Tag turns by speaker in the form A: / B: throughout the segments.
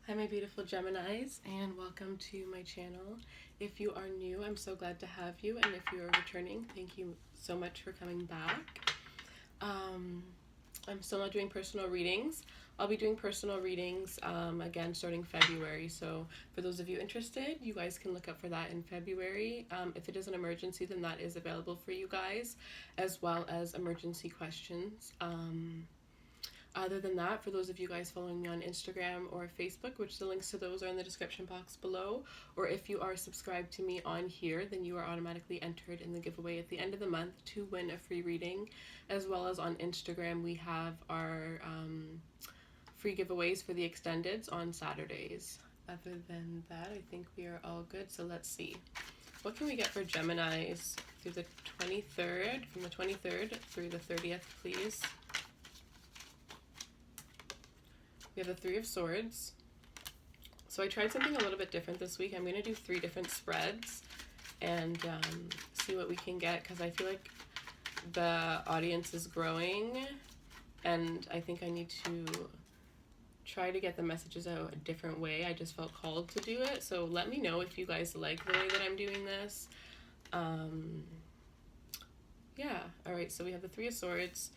A: Hi my beautiful Geminis, and welcome to my channel. If you are new, I'm so glad to have you, and if you are returning, thank you so much for coming back. I'm still not doing personal readings. I'll be doing personal readings again starting February, so for those of you interested, you guys can look up for that in February. If it is an emergency, then that is available for you guys, as well as emergency questions. Other than that, for those of you guys following me on Instagram or Facebook, which the links to those are in the description box below, or if you are subscribed to me on here, then you are automatically entered in the giveaway at the end of the month to win a free reading. As well as on Instagram, we have our free giveaways for the extendeds on Saturdays. Other than that, I think we are all good. So let's see. What can we get for Geminis through the 23rd, from the 23rd through the 30th, please? We have the Three of Swords. So I tried something a little bit different this week. I'm going to do 3 different spreads and see what we can get, because I feel like the audience is growing and I think I need to try to get the messages out a different way. I just felt called to do it. So let me know if you guys like the way that I'm doing this. Yeah. All right. So we have the Three of Swords.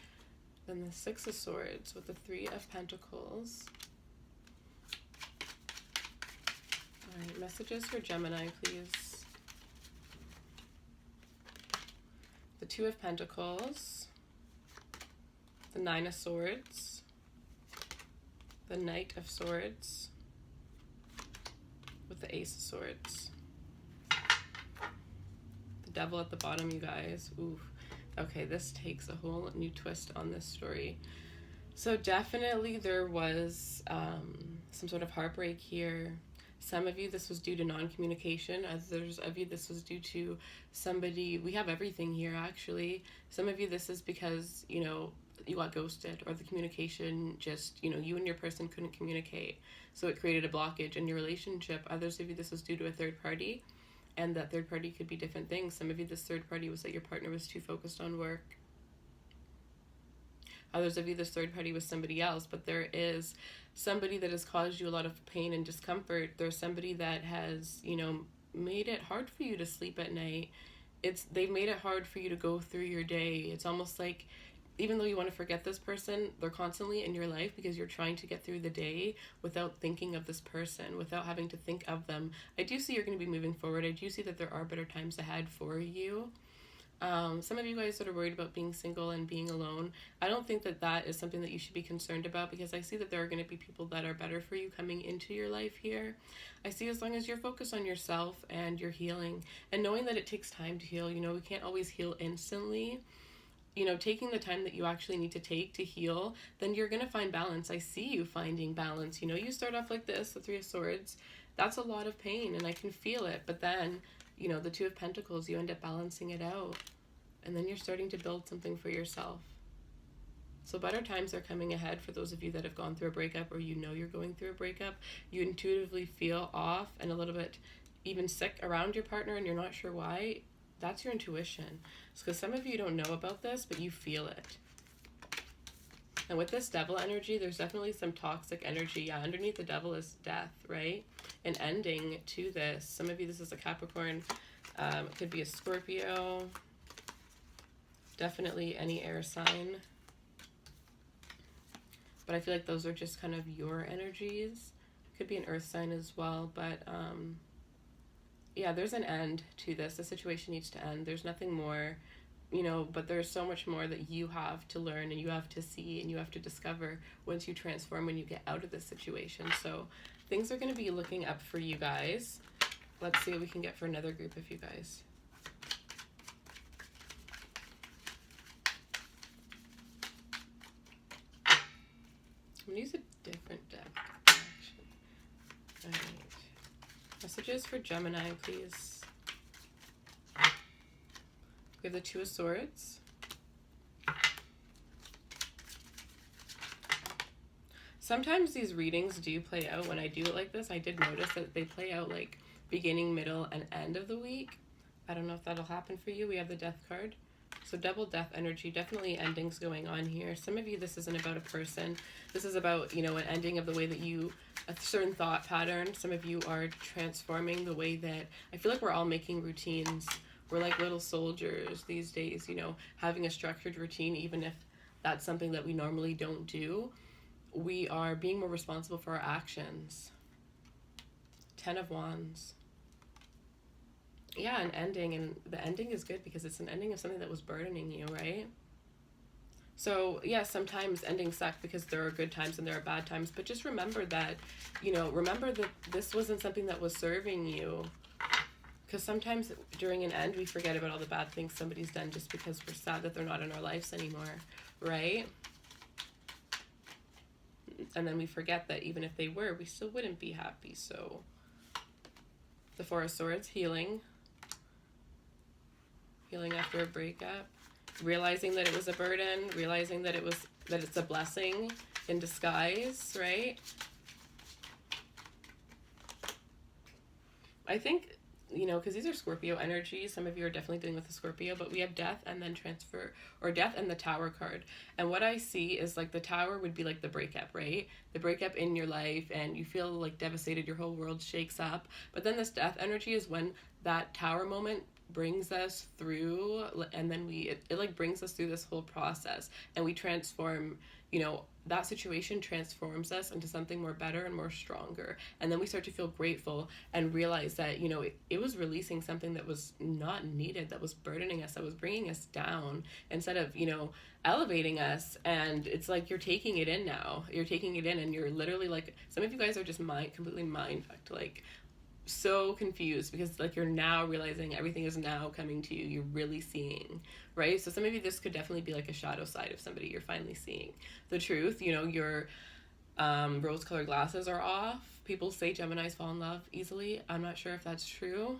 A: Then the Six of Swords with the Three of Pentacles. Alright, messages for Gemini, please. The Two of Pentacles. The Nine of Swords. The Knight of Swords. With the Ace of Swords. The Devil at the bottom, you guys. Ooh. Okay, this takes a whole new twist on this story. So definitely there was some sort of heartbreak here. Some of you, this was due to non-communication. Others of you, this was due to somebody. We have everything here, actually. Some of you, this is because, you know, you got ghosted, or the communication just, you know, you and your person couldn't communicate. So it created a blockage in your relationship. Others of you, this was due to a third party. And that third party could be different things. Some of you, this third party was that your partner was too focused on work. Others of you, this third party was somebody else. But there is somebody that has caused you a lot of pain and discomfort. There's somebody that has, you know, made it hard for you to sleep at night. They've made it hard for you to go through your day. It's almost like, even though you want to forget this person, they're constantly in your life because you're trying to get through the day without thinking of this person, without having to think of them. I do see you're going to be moving forward. I do see that there are better times ahead for you. Some of you guys that are worried about being single and being alone, I don't think that that is something that you should be concerned about, because I see that there are going to be people that are better for you coming into your life here. I see, as long as you're focused on yourself and your healing, and knowing that it takes time to heal. You know, we can't always heal instantly. You know, taking the time that you actually need to take to heal, then you're going to find balance. I see you finding balance. You know, you start off like this, the Three of Swords. That's a lot of pain, and I can feel it. But then, you know, the Two of Pentacles, you end up balancing it out. And then you're starting to build something for yourself. So better times are coming ahead for those of you that have gone through a breakup, or you know you're going through a breakup. You intuitively feel off and a little bit even sick around your partner, and you're not sure why. That's your intuition. It's because some of you don't know about this, but you feel it. And with this Devil energy, there's definitely some toxic energy. Yeah, underneath the Devil is death, right? An ending to this. Some of you, this is a Capricorn. It could be a Scorpio. Definitely any air sign. But I feel like those are just kind of your energies. Could be an earth sign as well, but yeah, there's an end to this. The situation needs to end. There's nothing more, you know, but there's so much more that you have to learn, and you have to see, and you have to discover once you transform, when you get out of this situation. So things are going to be looking up for you guys. Let's see what we can get for another group of you guys. I'm going to use a different deck, actually. All right. Messages for Gemini, please. We have the Two of Swords. Sometimes these readings do play out when I do it like this. I did notice that they play out like beginning, middle, and end of the week. I don't know if that'll happen for you. We have the Death card. So double death energy, definitely endings going on here. Some of you, this isn't about a person. This is about, you know, an ending of the way that you, a certain thought pattern. Some of you are transforming the way that, I feel like we're all making routines. We're like little soldiers these days, you know, having a structured routine, even if that's something that we normally don't do. We are being more responsible for our actions. 10 of Wands. Yeah, an ending, and the ending is good because it's an ending of something that was burdening you, right? So yeah, sometimes endings suck because there are good times and there are bad times, but just remember that, you know, remember that this wasn't something that was serving you. Because sometimes during an end, we forget about all the bad things somebody's done just because we're sad that they're not in our lives anymore, right? And then we forget that even if they were, we still wouldn't be happy. So the Four of Swords, healing. Healing after a breakup. Realizing that it was a burden. Realizing that it's a blessing in disguise, right? I think, you know, because these are Scorpio energies. Some of you are definitely dealing with a Scorpio, but we have death and then transfer, or death and the Tower card. And what I see is like the Tower would be like the breakup, right? The breakup in your life, and you feel like devastated, your whole world shakes up. But then this death energy is when that Tower moment brings us through, and then it like brings us through this whole process, and we transform, you know, that situation transforms us into something more better and more stronger. And then we start to feel grateful and realize that, you know, it was releasing something that was not needed, that was burdening us, that was bringing us down, instead of, you know, elevating us. And it's like you're taking it in now. You're taking it in, and you're literally like, some of you guys are just completely mind fucked, like so confused, because like you're now realizing everything is now coming to you. You're really seeing, right? So some of you, this could definitely be like a shadow side of somebody. You're finally seeing the truth. You know, your rose colored glasses are off. People say Geminis fall in love easily. I'm not sure if that's true.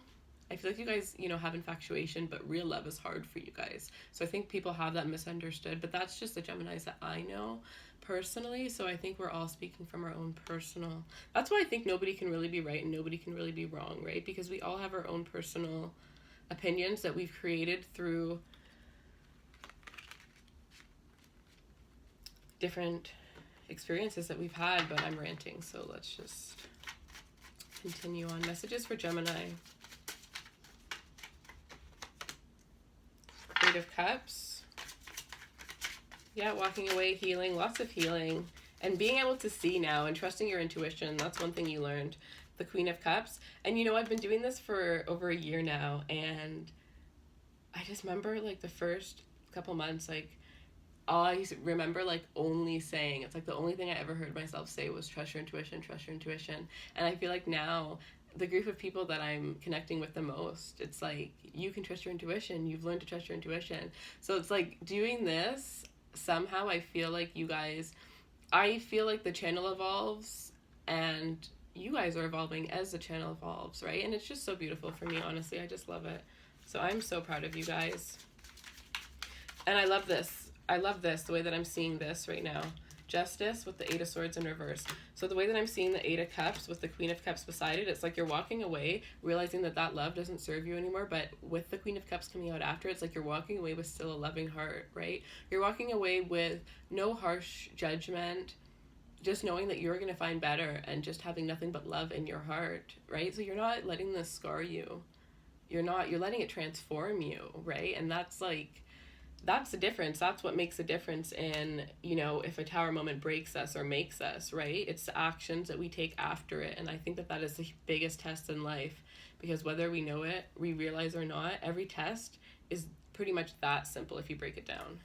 A: I feel like you guys, you know, have infatuation, but real love is hard for you guys. So I think people have that misunderstood, but that's just the Geminis that I know personally. So I think we're all speaking from our own personal, that's why I think nobody can really be right and nobody can really be wrong, right? Because we all have our own personal opinions that we've created through different experiences that we've had. But I'm ranting, so let's just continue on. Messages for Gemini. Eight of Cups. Yeah, walking away, healing, lots of healing, and being able to see now and trusting your intuition. That's one thing you learned. The Queen of Cups. And you know, I've been doing this for over a year now, and I just remember like the first couple months, like I remember like only saying, it's like the only thing I ever heard myself say was trust your intuition, trust your intuition. And I feel like now the group of people that I'm connecting with the most, it's like, you can trust your intuition. You've learned to trust your intuition. So it's like doing this, somehow I feel like you guys, I feel like the channel evolves and you guys are evolving as the channel evolves, right? And it's just so beautiful for me, honestly. I just love it. So I'm so proud of you guys. And I love this. I love this, the way that I'm seeing this right now. Justice with the Eight of Swords in reverse. So the way that I'm seeing the Eight of Cups with the Queen of Cups beside it, it's like you're walking away, realizing that that love doesn't serve you anymore, but with the Queen of Cups coming out after, it's like you're walking away with still a loving heart, right? You're walking away with no harsh judgment, just knowing that you're going to find better and just having nothing but love in your heart, right? So you're not letting this scar you. You're letting it transform you, right? And that's like, that's the difference. That's what makes a difference in, you know, if a tower moment breaks us or makes us, right? It's the actions that we take after it. And I think that that is the biggest test in life, because whether we know it, we realize or not, every test is pretty much that simple if you break it down.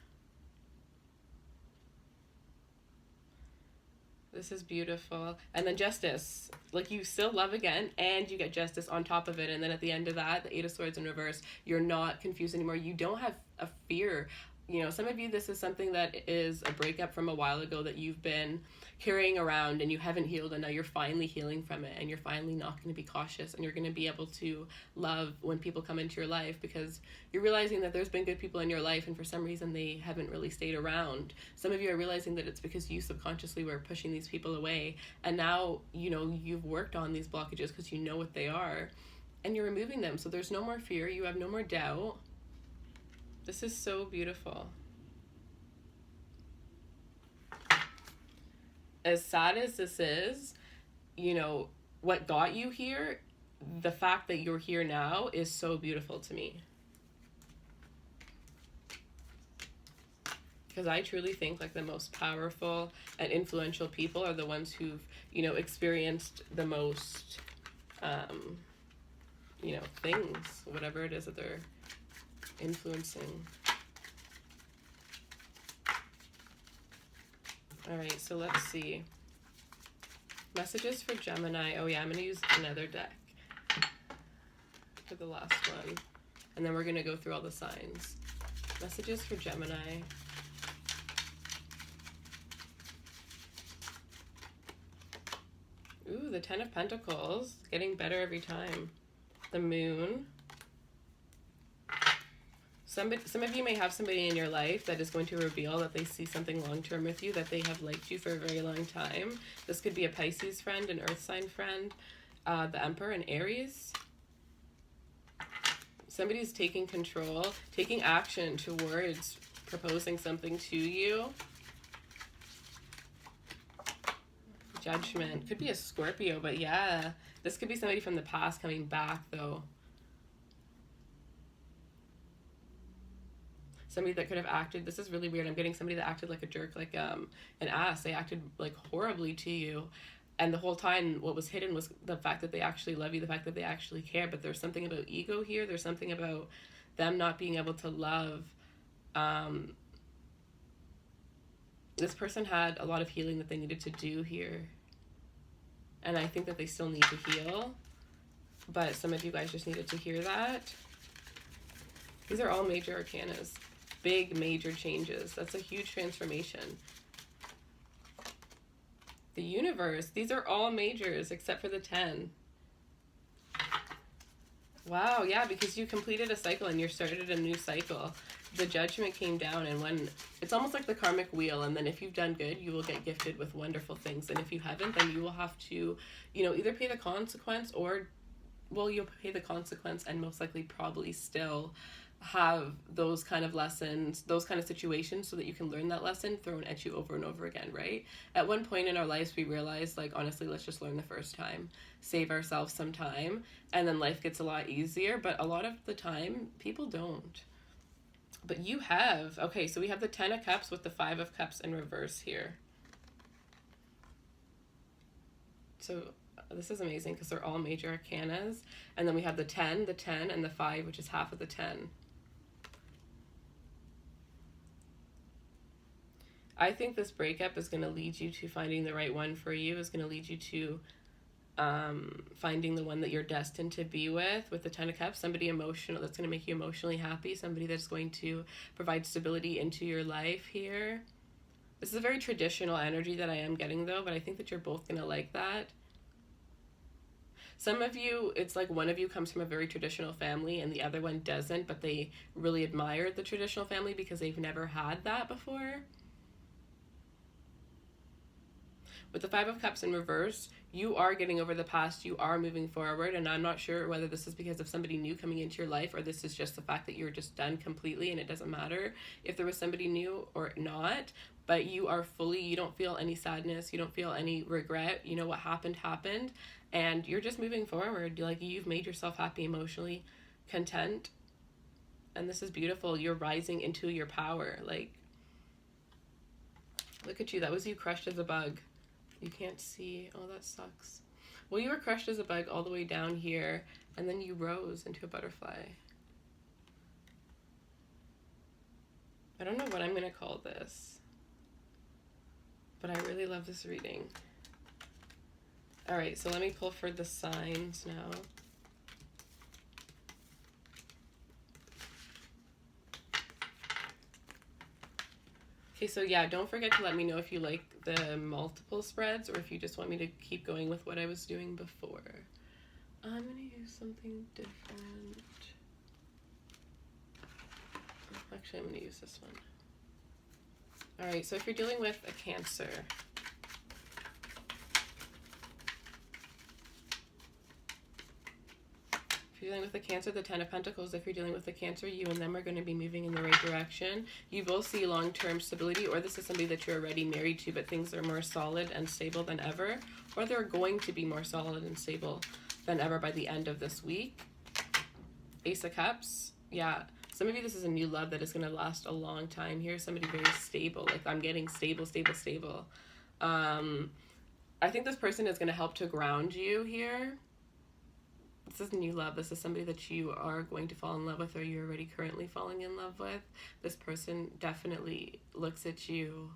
A: This is beautiful. And then justice, like you still love again and you get justice on top of it. And then at the end of that, the Eight of Swords in reverse, you're not confused anymore. You don't have a fear. You know, some of you, this is something that is a breakup from a while ago that you've been carrying around and you haven't healed, and now you're finally healing from it, and you're finally not going to be cautious, and you're going to be able to love when people come into your life, because you're realizing that there's been good people in your life and for some reason they haven't really stayed around. Some of you are realizing that it's because you subconsciously were pushing these people away, and now, you know, you've worked on these blockages because you know what they are and you're removing them. So there's no more fear, you have no more doubt. This is so beautiful. As sad as this is, you know, what got you here, the fact that you're here now is so beautiful to me. Because I truly think like the most powerful and influential people are the ones who've, you know, experienced the most, you know, things, whatever it is that they're influencing. All right, so let's see. Messages for Gemini. Oh yeah, I'm going to use another deck for the last one. And then we're going to go through all the signs. Messages for Gemini. Ooh, the Ten of Pentacles. Getting better every time. The Moon. Some of you may have somebody in your life that is going to reveal that they see something long-term with you, that they have liked you for a very long time. This could be a Pisces friend, an Earth sign friend, the Emperor, and Aries. Somebody's taking control, taking action towards proposing something to you. Judgment. Could be a Scorpio, but yeah. This could be somebody from the past coming back, though. Somebody that could have acted, this is really weird, I'm getting somebody that acted like a jerk, like an ass. They acted like horribly to you, and the whole time what was hidden was the fact that they actually love you, the fact that they actually care. But there's something about ego here, there's something about them not being able to love. This person had a lot of healing that they needed to do here, and I think that they still need to heal, but some of you guys just needed to hear that. These are all major arcanas. Big major changes. That's a huge transformation. The Universe. These are all majors except for the 10. Wow, yeah, because you completed a cycle and you started a new cycle. The Judgment came down, and when it's almost like the karmic wheel, and then if you've done good, you will get gifted with wonderful things, and if you haven't, then you will have to, you know, either pay the consequence, or, well, you'll pay the consequence and most likely probably still have those kind of lessons, those kind of situations, so that you can learn that lesson thrown at you over and over again, right? At one point in our lives, we realized, like, honestly, let's just learn the first time, save ourselves some time, and then life gets a lot easier. But a lot of the time, people don't. But you have, okay, so we have the 10 of Cups with the 5 of Cups in reverse here. So this is amazing because they're all major arcanas. And then we have the 10, and the 5, which is half of the 10. I think this breakup is going to lead you to finding the right one for you, is going to lead you to finding the one that you're destined to be with the 10 of Cups. Somebody emotional that's going to make you emotionally happy, somebody that's going to provide stability into your life here. This is a very traditional energy that I am getting, though, but I think that you're both going to like that. Some of you, it's like one of you comes from a very traditional family and the other one doesn't, but they really admire the traditional family because they've never had that before. With the 5 of Cups in reverse, you are getting over the past, you are moving forward, and I'm not sure whether this is because of somebody new coming into your life, or this is just the fact that you're just done completely and it doesn't matter if there was somebody new or not, but you are fully, you don't feel any sadness, you don't feel any regret, you know what happened, and you're just moving forward. Like, you've made yourself happy, emotionally content, and this is beautiful. You're rising into your power. Like, look at you, that was you crushed as a bug. You can't see. Oh, that sucks. Well, you were crushed as a bug all the way down here, and then you rose into a butterfly. I don't know what I'm going to call this, but I really love this reading. All right, so let me pull for the signs now. Okay, so yeah, don't forget to let me know if you like the multiple spreads or if you just want me to keep going with what I was doing before. I'm going to use something different. Actually, I'm going to use this one. All right, so if you're dealing with a Cancer, you're dealing with the Cancer, the Ten of Pentacles, if you're dealing with the Cancer, you and them are going to be moving in the right direction. You both see long-term stability, or this is somebody that you're already married to, but things are more solid and stable than ever, or they're going to be more solid and stable than ever by the end of this week. Ace of Cups. Yeah. Some of you, this is a new love that is going to last a long time here. Somebody very stable. Like, I'm getting stable, stable, stable. I think this person is going to help to ground you here. This is new love. This is somebody that you are going to fall in love with, or you're already currently falling in love with. This person definitely looks at you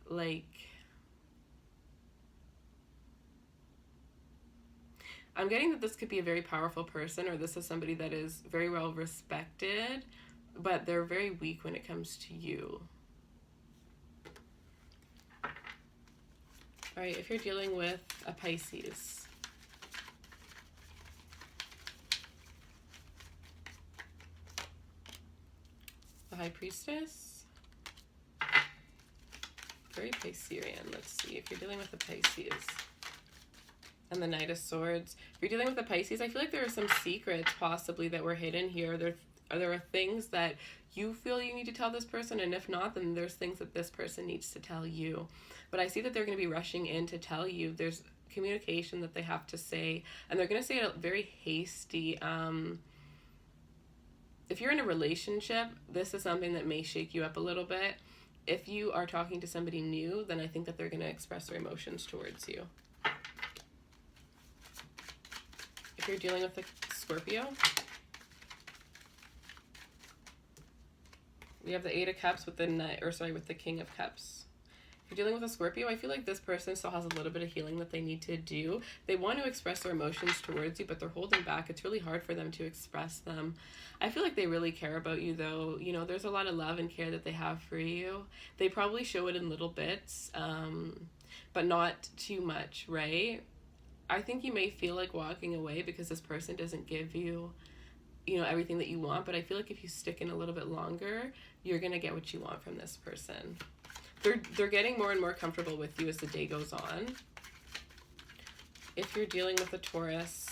A: like... I'm getting that this could be a very powerful person, or this is somebody that is very well respected, but they're very weak when it comes to you. All right, if you're dealing with a Pisces. The High Priestess. Very Piscean. Let's see if you're dealing with a Pisces. And the Knight of Swords. If you're dealing with the Pisces, I feel like there are some secrets possibly that were hidden here. There are things that you feel you need to tell this person, and if not, then there's things that this person needs to tell you. But I see that they're going to be rushing in to tell you. There's communication that they have to say, and they're going to say it very hasty. If you're in a relationship, this is something that may shake you up a little bit. If you are talking to somebody new, then I think that they're going to express their emotions towards you. If you're dealing with a Scorpio, we have the Eight of Cups with the with the King of Cups. If you're dealing with a Scorpio, I feel like this person still has a little bit of healing that they need to do. They want to express their emotions towards you, but they're holding back. It's really hard for them to express them. I feel like they really care about you, though. You know, there's a lot of love and care that they have for you. They probably show it in little bits, but not too much, right? I think you may feel like walking away because this person doesn't give you, you know, everything that you want. But I feel like if you stick in a little bit longer, you're going to get what you want from this person. They're getting more and more comfortable with you as the day goes on. If you're dealing with a Taurus,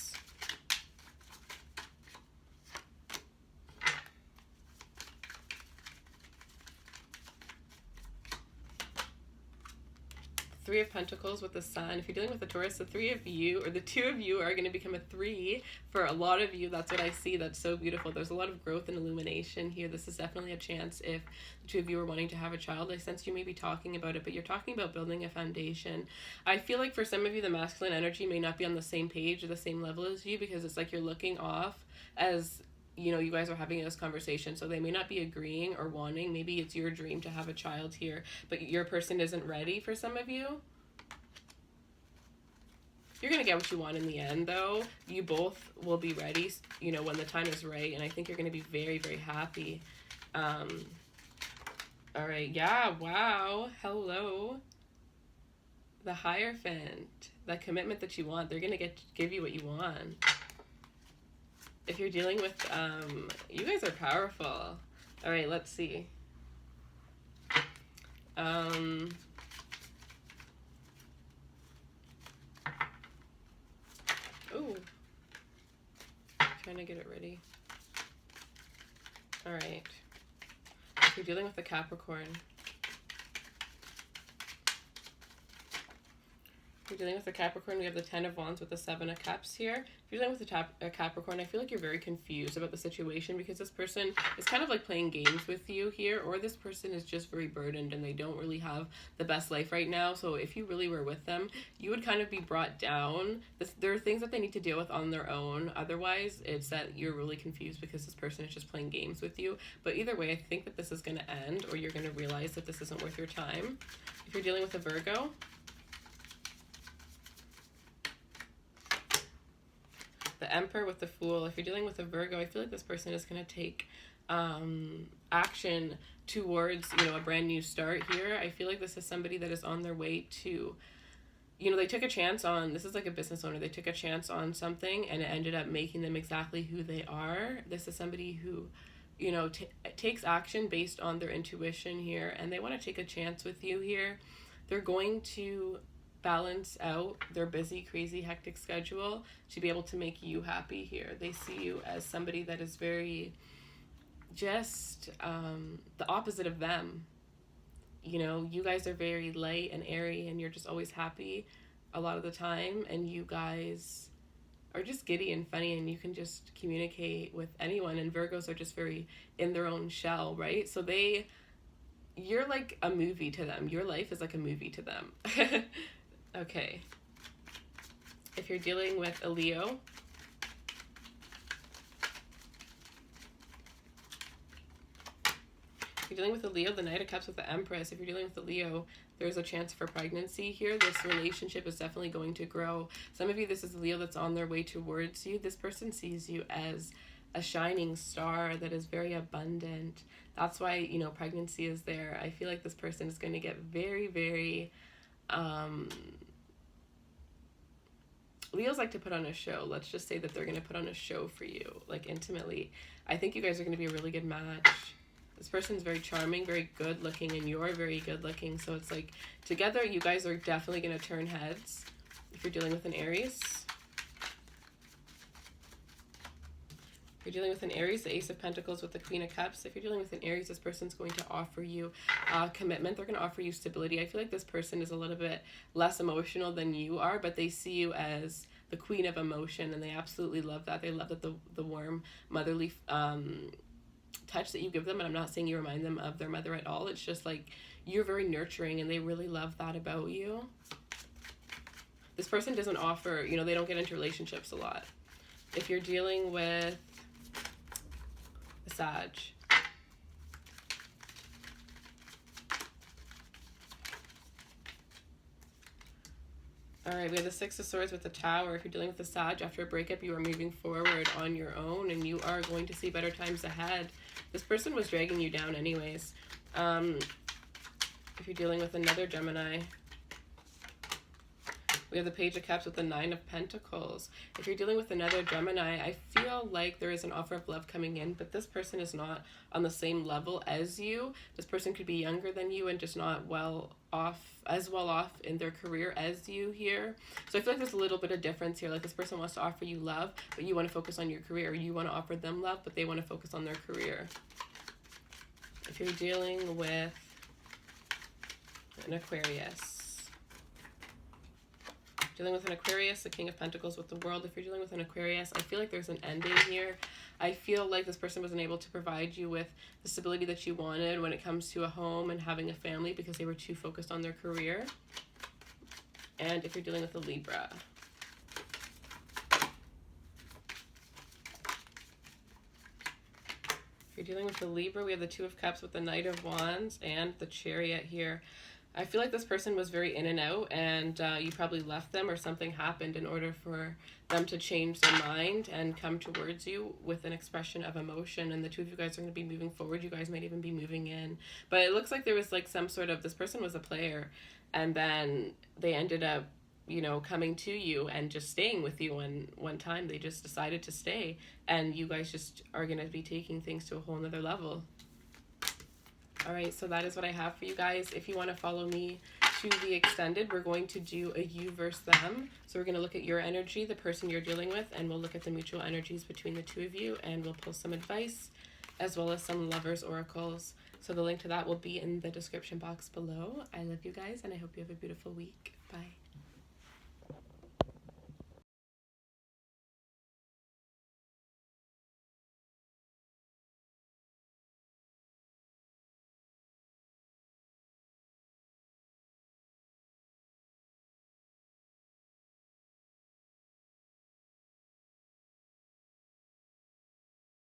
A: Three of Pentacles with the Sun. If you're dealing with a Taurus, the three of you, or the two of you, are going to become a three. For a lot of you, that's what I see. That's so beautiful. There's a lot of growth and illumination here. This is definitely a chance if the two of you are wanting to have a child. I sense you may be talking about it, but you're talking about building a foundation. I feel like for some of you, the masculine energy may not be on the same page or the same level as you, because it's like you're looking off as... you know, you guys are having this conversation, so they may not be agreeing or wanting. Maybe it's your dream to have a child here, but your person isn't ready for some of you. You're going to get what you want in the end, though. You both will be ready, you know, when the time is right, and I think you're going to be very, very happy. All right, yeah, wow, hello. The Hierophant, that commitment that you want, they're going to give you what you want. If you're dealing with, you guys are powerful. All right, let's see. Ooh. Trying to get it ready. All right. If you're dealing with a Capricorn, you're dealing with a Capricorn, we have the Ten of Wands with the Seven of Cups here. If you're dealing with a Capricorn, I feel like you're very confused about the situation, because this person is kind of like playing games with you here, or this person is just very burdened and they don't really have the best life right now. So if you really were with them, you would kind of be brought down. There are things that they need to deal with on their own. Otherwise, it's that you're really confused because this person is just playing games with you. But either way, I think that this is going to end, or you're going to realize that this isn't worth your time. If you're dealing with a Virgo, the Emperor with the Fool. If you're dealing with a Virgo, I feel like this person is going to take action towards, you know, a brand new start here. I feel like this is somebody that is on their way to, you know, they took a chance on, this is like a business owner, they took a chance on something and it ended up making them exactly who they are. This is somebody who, you know, takes action based on their intuition here, and they want to take a chance with you here. They're going to balance out their busy, crazy, hectic schedule to be able to make you happy here. They see you as somebody that is very just the opposite of them. You know, you guys are very light and airy and you're just always happy a lot of the time, and you guys are just giddy and funny and you can just communicate with anyone, and Virgos are just very in their own shell, right? So you're like a movie to them. Your life is like a movie to them. Okay. If you're dealing with a Leo, if you're dealing with a Leo, the Knight of Cups with the Empress. If you're dealing with a Leo, there's a chance for pregnancy here. This relationship is definitely going to grow. Some of you, this is a Leo that's on their way towards you. This person sees you as a shining star that is very abundant. That's why, you know, pregnancy is there. I feel like this person is going to get very, very... Leos like to put on a show. Let's just say that they're going to put on a show for you, like intimately. I think you guys are going to be a really good match. This person's very charming, very good looking, and you're very good looking. So it's like together you guys are definitely going to turn heads if you're dealing with an Aries. If you're dealing with an Aries, the Ace of Pentacles with the Queen of Cups. If you're dealing with an Aries, this person's going to offer you commitment. They're going to offer you stability. I feel like this person is a little bit less emotional than you are, but they see you as the queen of emotion, and they absolutely love that. They love that the warm, motherly touch that you give them, and I'm not saying you remind them of their mother at all. It's just like you're very nurturing, and they really love that about you. This person doesn't offer, you know, they don't get into relationships a lot. If you're dealing with Sag. All right, we have the Six of Swords with the Tower. If you're dealing with the Sag, after a breakup, you are moving forward on your own, and you are going to see better times ahead. This person was dragging you down anyways. If you're dealing with another Gemini, we have the Page of Cups with the Nine of Pentacles. If you're dealing with another Gemini, I feel like there is an offer of love coming in, but this person is not on the same level as you. This person could be younger than you and just not as well off in their career as you here. So I feel like there's a little bit of difference here. Like this person wants to offer you love, but you want to focus on your career. You want to offer them love, but they want to focus on their career. If you're dealing with an Aquarius, dealing with an Aquarius, the King of Pentacles with the World. If you're dealing with an Aquarius, I feel like there's an ending here. I feel like this person wasn't able to provide you with the stability that you wanted when it comes to a home and having a family because they were too focused on their career. And if you're dealing with a Libra, if you're dealing with the Libra, we have the Two of Cups with the Knight of Wands and the Chariot here. I feel like this person was very in and out, and you probably left them or something happened in order for them to change their mind and come towards you with an expression of emotion, and the two of you guys are going to be moving forward. You guys might even be moving in. But it looks like there was like some sort of, this person was a player, and then they ended up, you know, coming to you and just staying with you, and one time they just decided to stay, and you guys just are going to be taking things to a whole nother level. All right, so that is what I have for you guys. If you want to follow me to the extended, we're going to do a you versus them. So we're going to look at your energy, the person you're dealing with, and we'll look at the mutual energies between the two of you, and we'll pull some advice as well as some lovers oracles. So the link to that will be in the description box below. I love you guys, and I hope you have a beautiful week. Bye.